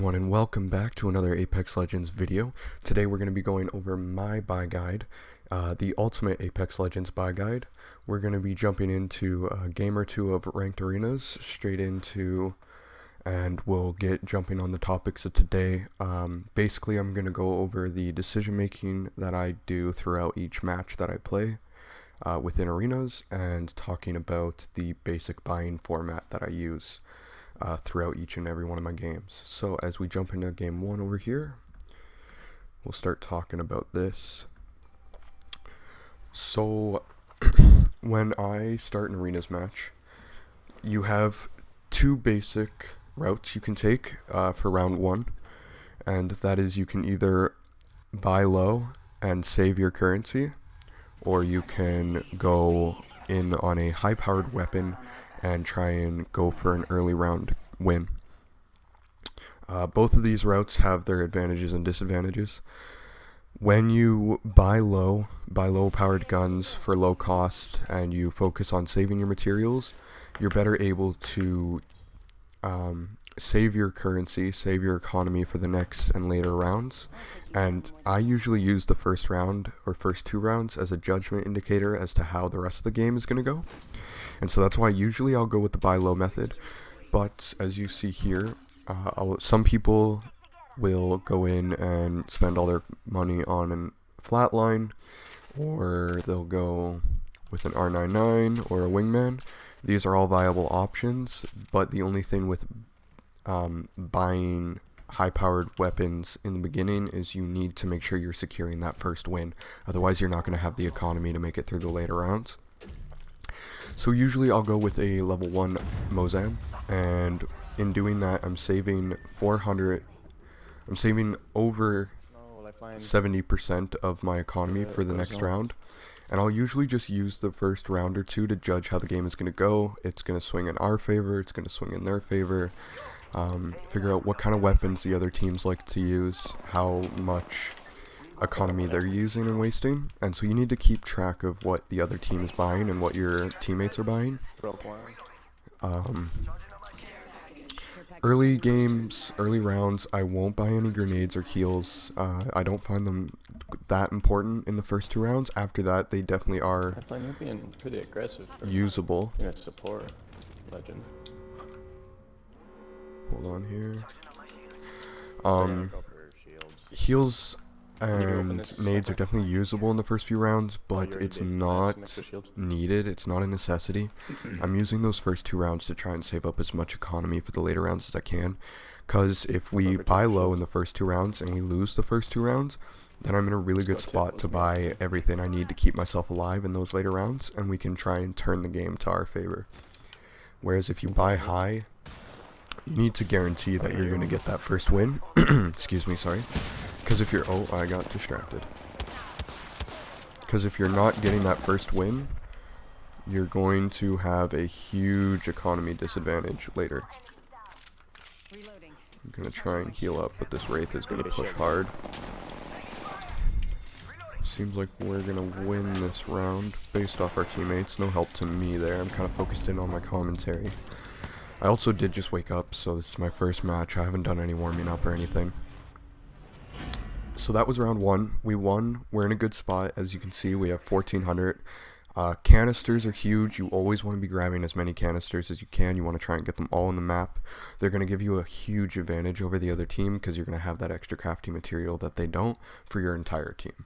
everyone, and welcome back to another Apex Legends video. Today we're going to be going over my buy guide, the Ultimate Apex Legends buy guide. We're going to be jumping into a game or two of ranked arenas, straight into, and we'll get jumping on the topics of today. Basically, I'm going to go over the decision making that I do throughout each match that I play within arenas, and talking about the basic buying format that I use throughout each and every one of my games. So as we jump into game one over here, we'll start talking about this. So when I start an arenas match, you have two basic routes you can take for round one, and that is you can either buy low and save your currency, or you can go in on a high powered weapon and try and go for an early round win. Both of these routes have their advantages and disadvantages. When you buy low powered guns for low cost, and you focus on saving your materials, you're better able to save your currency, save your economy for the next and later rounds. And I usually use the first round or first two rounds as a judgment indicator as to how the rest of the game is going to go. And so that's why usually I'll go with the buy low method. But as you see here, some people will go in and spend all their money on a flatline, or they'll go with an R99 or a wingman. These are all viable options, but the only thing with buying high-powered weapons in the beginning is you need to make sure you're securing that first win. Otherwise, you're not going to have the economy to make it through the later rounds. So usually I'll go with a level 1 Mozam, and in doing that I'm saving 400, I'm saving over 70% of my economy for the next round. And I'll usually just use the first round or two to judge how the game is going to go. It's going to swing in our favor, it's going to swing in their favor, figure out what kind of weapons the other teams like to use, how much economy they're using and wasting. And so you need to keep track of what the other team is buying and what your teammates are buying. Early games, early rounds, I won't buy any grenades or heals. I don't find them that important in the first two rounds. After that, they definitely are I find you're being pretty aggressive for usable. being a support legend. Hold on here. Heals and nades are definitely usable in the first few rounds, but it's not needed. It's not a necessity. I'm using those first two rounds to try and save up as much economy for the later rounds as I can, because if we buy low in the first two rounds and we lose the first two rounds, then I'm in a really good spot to buy everything I need to keep myself alive in those later rounds, and we can try and turn the game to our favor. Whereas if you buy high, you need to guarantee that you're going to get that first win. Excuse me, sorry. Because if you're... Oh, I got distracted. Because if you're not getting that first win, you're going to have a huge economy disadvantage later. I'm going to try and heal up, but this Wraith is going to push hard. Seems like we're going to win this round based off our teammates. No help to me there. I'm kind of focused in on my commentary. I also did just wake up, so this is my first match. I haven't done any warming up or anything. So that was round one. We won. We're in a good spot. As you can see, we have 1,400. Canisters are huge. You always want to be grabbing as many canisters as you can. You want to try and get them all on the map. They're going to give you a huge advantage over the other team, because you're going to have that extra crafting material that they don't for your entire team.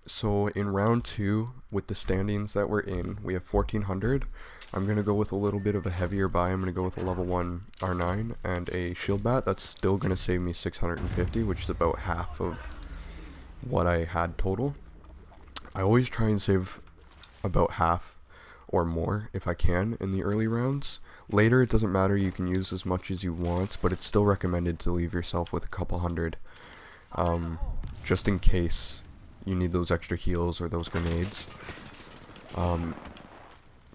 So in round two, with the standings that we're in, we have 1,400. I'm going to go with a little bit of a heavier buy. I'm going to go with a level 1 R9 and a shield bat. That's still going to save me 650, which is about half of what I had total. I always try and save about half or more if I can in the early rounds. Later, it doesn't matter. You can use as much as you want, but it's still recommended to leave yourself with a couple hundred, just in case you need those extra heals or those grenades.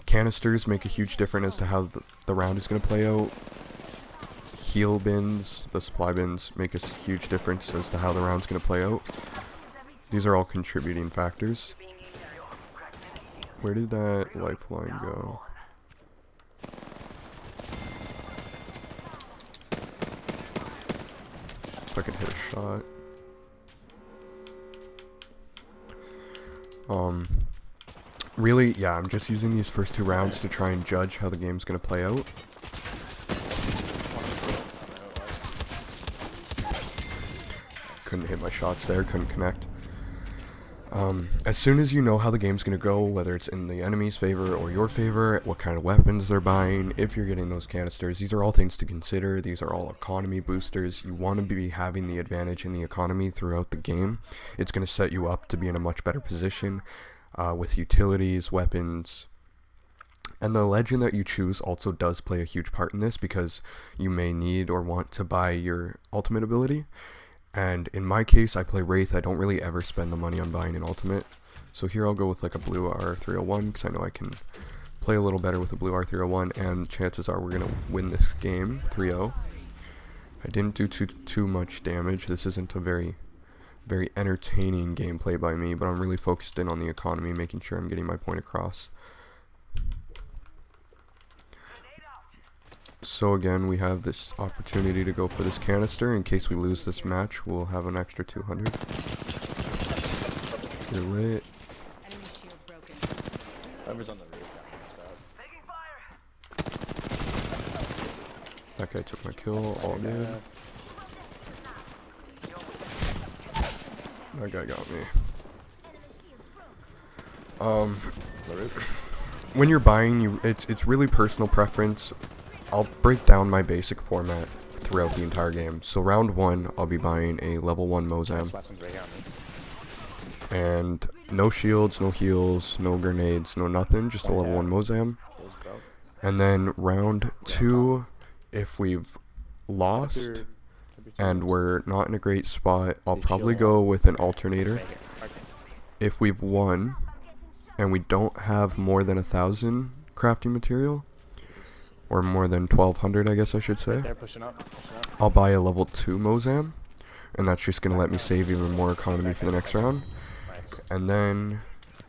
Canisters make a huge difference as to how the round is going to play out. Heal bins, the supply bins, make a huge difference as to how the round's going to play out. These are all contributing factors. Where did that lifeline go? If I can hit a shot. Really, yeah, I'm just using these first 2 rounds to try and judge how the game's gonna play out. Couldn't hit my shots there, couldn't connect. As soon as you know how the game's gonna go, whether it's in the enemy's favor or your favor, what kind of weapons they're buying, if you're getting those canisters, these are all things to consider. These are all economy boosters. You want to be having the advantage in the economy throughout the game. It's gonna set you up to be in a much better position with utilities, weapons, and the legend that you choose also does play a huge part in this, because you may need or want to buy your ultimate ability. And in my case, I play Wraith. I don't really ever spend the money on buying an ultimate. So here I'll go with like a blue R301, because I know I can play a little better with a blue R301, and chances are we're going to win this game 3-0. I didn't do too much damage. This isn't a very entertaining gameplay by me, but I'm really focused in on the economy, making sure I'm getting my point across. So again, we have this opportunity to go for this canister. In case we lose this match, we'll have an extra 200. You're lit. Whoever's on the roof got That guy took my kill, all good. That guy got me. When you're buying, it's really personal preference. I'll break down my basic format throughout the entire game. So round 1, I'll be buying a level 1 Mozam. And no shields, no heals, no grenades, no nothing, just a level 1 Mozam. And then round 2, if we've lost and we're not in a great spot, I'll probably go with an alternator. If we've won and we don't have more than 1,000 crafting material, or more than 1,200, I guess I should say, I'll buy a level 2 Mozam, and that's just going to let me save even more economy for the next round. And then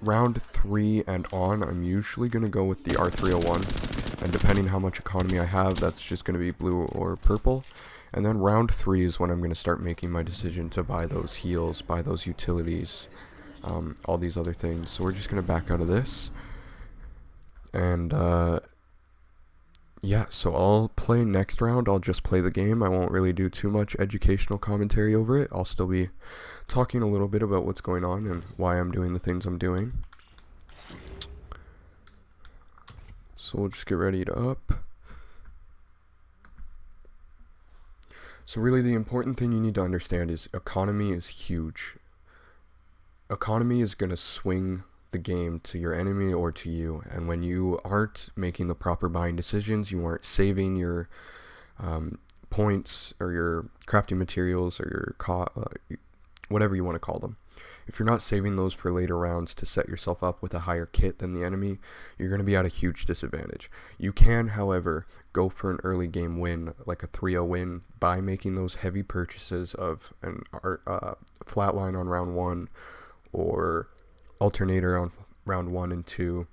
round 3 and on, I'm usually going to go with the R301, and depending how much economy I have, that's just going to be blue or purple. And then round 3 is when I'm going to start making my decision to buy those heals, buy those utilities, all these other things. So we're just going to back out of this, and yeah, so I'll play next round. I'll just play the game. I won't really do too much educational commentary over it. I'll still be talking a little bit about what's going on and why I'm doing the things I'm doing. So we'll just get ready to up. So really the important thing you need to understand is economy is huge. Economy is going to swing the game to your enemy or to you, and when you aren't making the proper buying decisions, you aren't saving your points or your crafting materials or your whatever you want to call them, if you're not saving those for later rounds to set yourself up with a higher kit than the enemy, you're going to be at a huge disadvantage. You can, however, go for an early game win, like a 3-0 win, by making those heavy purchases of an flatline on round 1, or alternator on round 1 and 2,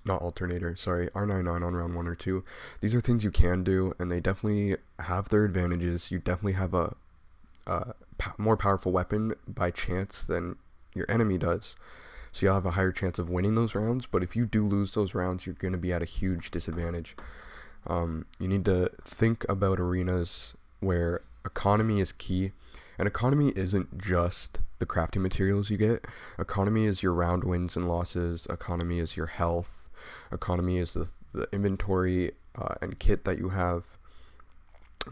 not alternator, sorry, R99 on round 1 or 2. These are things you can do, and they definitely have their advantages. You definitely have a more powerful weapon by chance than your enemy does, so you'll have a higher chance of winning those rounds. But if you do lose those rounds, you're going to be at a huge disadvantage. You need to think about arenas where economy is key. And economy isn't just the crafting materials you get. Economy is your round wins and losses. Economy is your health. Economy is the inventory and kit that you have,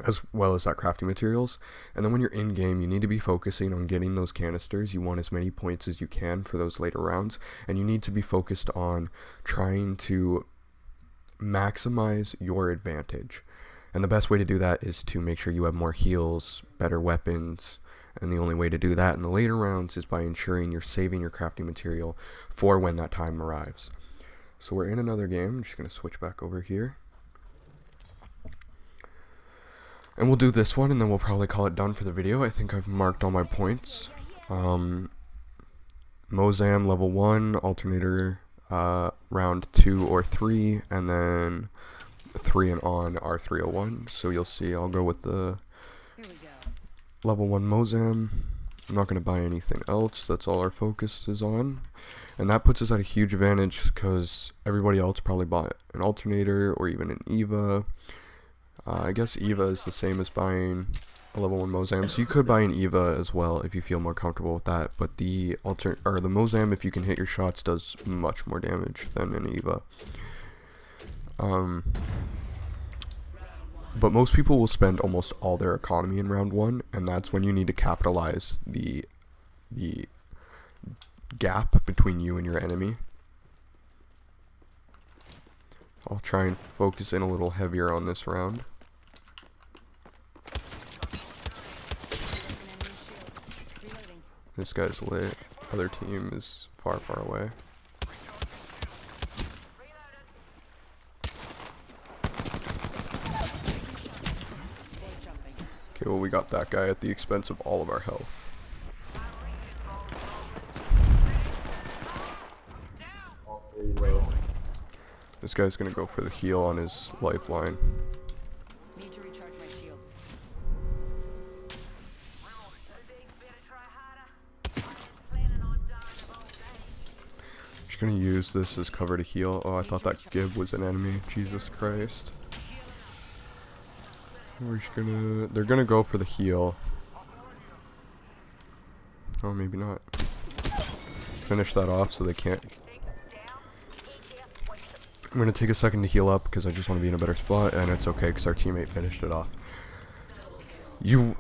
as well as that crafting materials. And then when you're in game, you need to be focusing on getting those canisters. You want as many points as you can for those later rounds, and you need to be focused on trying to maximize your advantage. And the best way to do that is to make sure you have more heals, better weapons, and the only way to do that in the later rounds is by ensuring you're saving your crafting material for when that time arrives. So we're in another game. I'm just going to switch back over here. And we'll do this one, and then we'll probably call it done for the video. I think I've marked all my points. Mozam level 1, alternator round 2 or 3, and then 3 and on R301. So you'll see I'll go with the level 1 Mozam. I'm not going to buy anything else. That's all our focus is on. And that puts us at a huge advantage because everybody else probably bought an alternator or even an EVA. I guess EVA is the same as buying a level 1 Mozam, so you could buy an EVA as well if you feel more comfortable with that. But the Mozam, if you can hit your shots, does much more damage than an EVA. But most people will spend almost all their economy in round 1, and that's when you need to capitalize the gap between you and your enemy. I'll try and focus in a little heavier on this round. This guy's lit. Other team is far, far away. Okay, well, we got that guy at the expense of all of our health. This guy's gonna go for the heal on his lifeline. Need to recharge my shields. Just gonna use this as cover to heal. Oh, I thought that Gib was an enemy. Jesus Christ. They're gonna go for the heal. Oh, maybe not. Finish that off so they can't. I'm gonna take a second to heal up because I just want to be in a better spot, and it's okay because our teammate finished it off. You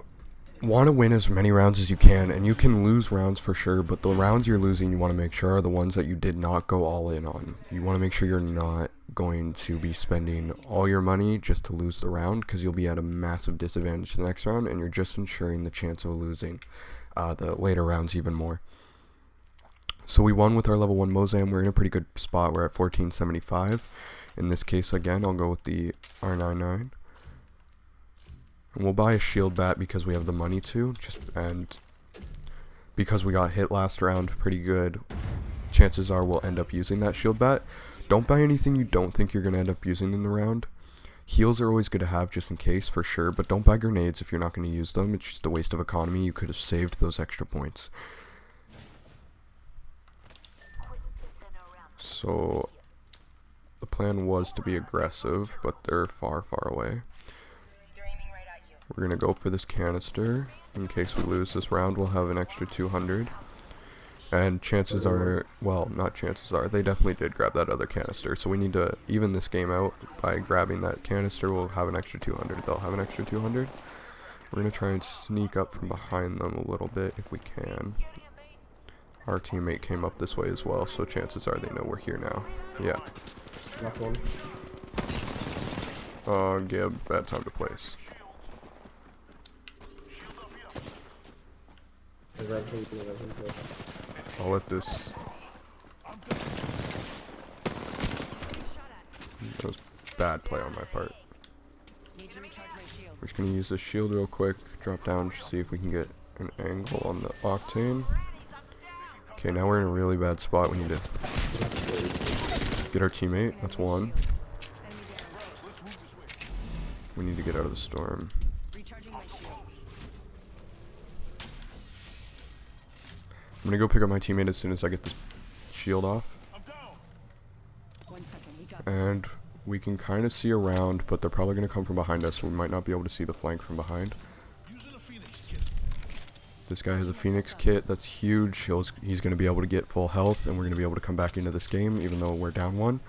want to win as many rounds as you can, and you can lose rounds for sure, but the rounds you're losing you want to make sure are the ones that you did not go all in on. You want to make sure you're not going to be spending all your money just to lose the round, because you'll be at a massive disadvantage the next round, and you're just ensuring the chance of losing the later rounds even more. So we won with our level 1 Mozam. We're in a pretty good spot. We're at 1475. In this case, again, I'll go with the R99. And we'll buy a shield bat because we have the money to. And because we got hit last round pretty good, chances are we'll end up using that shield bat. Don't buy anything you don't think you're going to end up using in the round. Heals are always good to have just in case, for sure. But don't buy grenades if you're not going to use them. It's just a waste of economy. You could have saved those extra points. So the plan was to be aggressive, but they're far, far away. We're going to go for this canister. In case we lose this round, we'll have an extra 200. And chances are, well, not chances are, they definitely did grab that other canister. So we need to even this game out by grabbing that canister. We'll have an extra 200. They'll have an extra 200. We're going to try and sneak up from behind them a little bit if we can. Our teammate came up this way as well, so chances are they know we're here now. Yeah. Oh, Gib, bad time to place. I'll let this. That was bad play on my part. We're just gonna use this shield real quick, drop down, see if we can get an angle on the Octane. Okay, now we're in a really bad spot. We need to get our teammate. That's one. We need to get out of the storm. I'm gonna go pick up my teammate as soon as I get this shield off. And we can kind of see around, but they're probably gonna come from behind us, so we might not be able to see the flank from behind. This guy has a Phoenix kit. That's huge. He's going to be able to get full health, and we're going to be able to come back into this game, even though we're down one.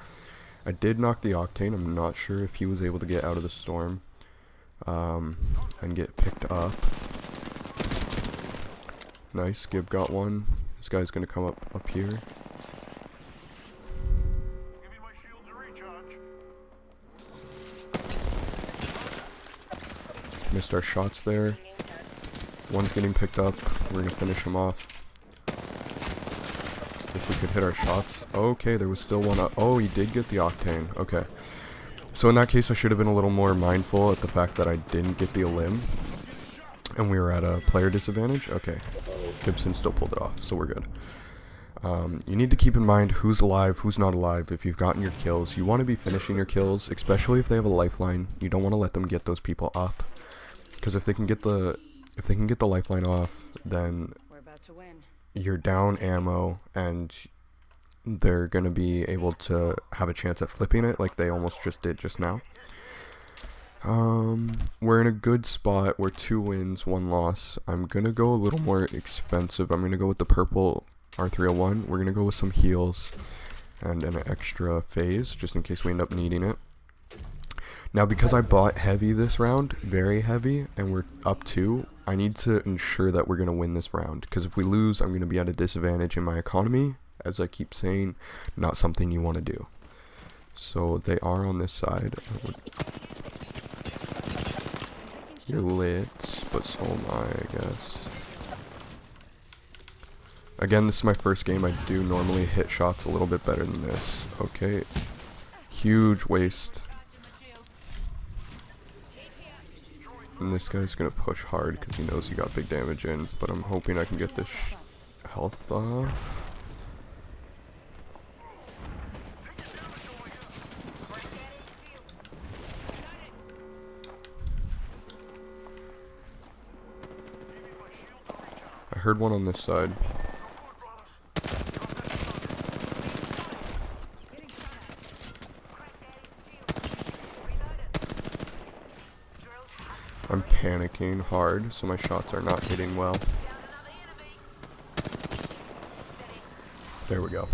I did knock the Octane. I'm not sure if he was able to get out of the storm and get picked up. Nice. Gib got one. This guy's going to come up here. Missed our shots there. One's getting picked up. We're going to finish him off. If we could hit our shots. Okay, there was still one up. Oh, he did get the Octane. Okay. So in that case, I should have been a little more mindful at the fact that I didn't get the Elim. And we were at a player disadvantage. Okay. Gibson still pulled it off, so we're good. You need to keep in mind who's alive, who's not alive. If you've gotten your kills, you want to be finishing your kills, especially if they have a lifeline. You don't want to let them get those people up. Because if they can get the if they can get the lifeline off, then We're about to win. you're down ammo and they're going to be able to have a chance at flipping it like they almost just did just now. We're in a good spot. We're 2 wins, 1 loss. I'm going to go a little more expensive. I'm going to go with the purple R301. We're going to go with some heals and an extra phase just in case we end up needing it. Now, because I bought heavy this round, very heavy, and we're up 2, I need to ensure that we're going to win this round. Because if we lose, I'm going to be at a disadvantage in my economy. As I keep saying, not something you want to do. So they are on this side. You're lit, but so am I guess. Again, this is my first game. I do normally hit shots a little bit better than this. Okay. Huge waste. And this guy's gonna push hard because he knows he got big damage in, but I'm hoping I can get this health off. I heard one on this side. I'm panicking hard, so my shots are not hitting well. There we go.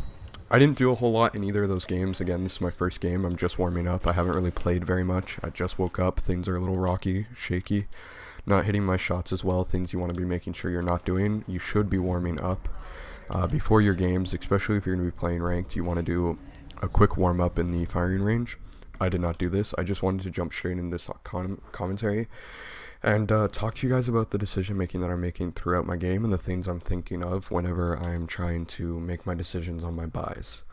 I didn't do a whole lot in either of those games. Again, this is my first game. I'm just warming up. I haven't really played very much. I just woke up. Things are a little rocky, shaky. Not hitting my shots as well. Things you want to be making sure you're not doing. You should be warming up before your games, especially if you're going to be playing ranked. You want to do a quick warm up in the firing range. I did not do this. I just wanted to jump straight into this commentary and talk to you guys about the decision making that I'm making throughout my game and the things I'm thinking of whenever I'm trying to make my decisions on my buys.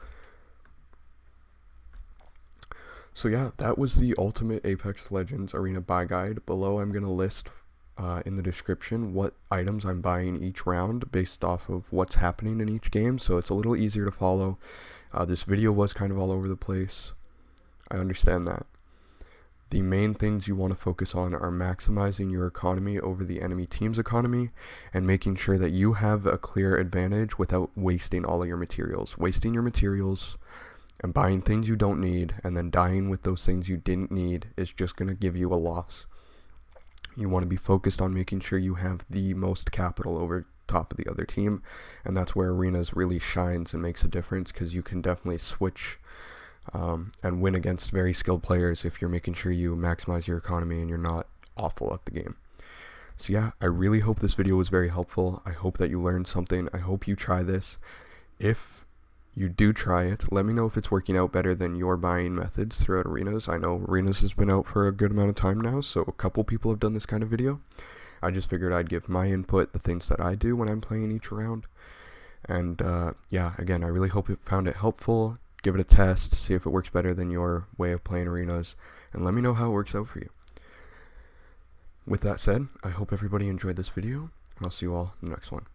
So yeah, that was the Ultimate Apex Legends Arena buy guide. Below I'm going to list in the description what items I'm buying each round based off of what's happening in each game, so it's a little easier to follow. This video was kind of all over the place. I understand that. The main things you want to focus on are maximizing your economy over the enemy team's economy and making sure that you have a clear advantage without wasting all of your materials. Wasting your materials and buying things you don't need and then dying with those things you didn't need is just going to give you a loss. You want to be focused on making sure you have the most capital over top of the other team, and that's where Arenas really shines and makes a difference, because you can definitely switch and win against very skilled players if you're making sure you maximize your economy and you're not awful at the game. So yeah, I really hope this video was very helpful. I hope that you learned something. I hope you try this. If you do try it, let me know if it's working out better than your buying methods throughout Arenas. I know Arenas has been out for a good amount of time now, so a couple people have done this kind of video. I just figured I'd give my input, the things that I do when I'm playing each round. And yeah, again, I really hope you found it helpful. Give it a test, see if it works better than your way of playing Arenas, and let me know how it works out for you. With that said, I hope everybody enjoyed this video, and I'll see you all in the next one.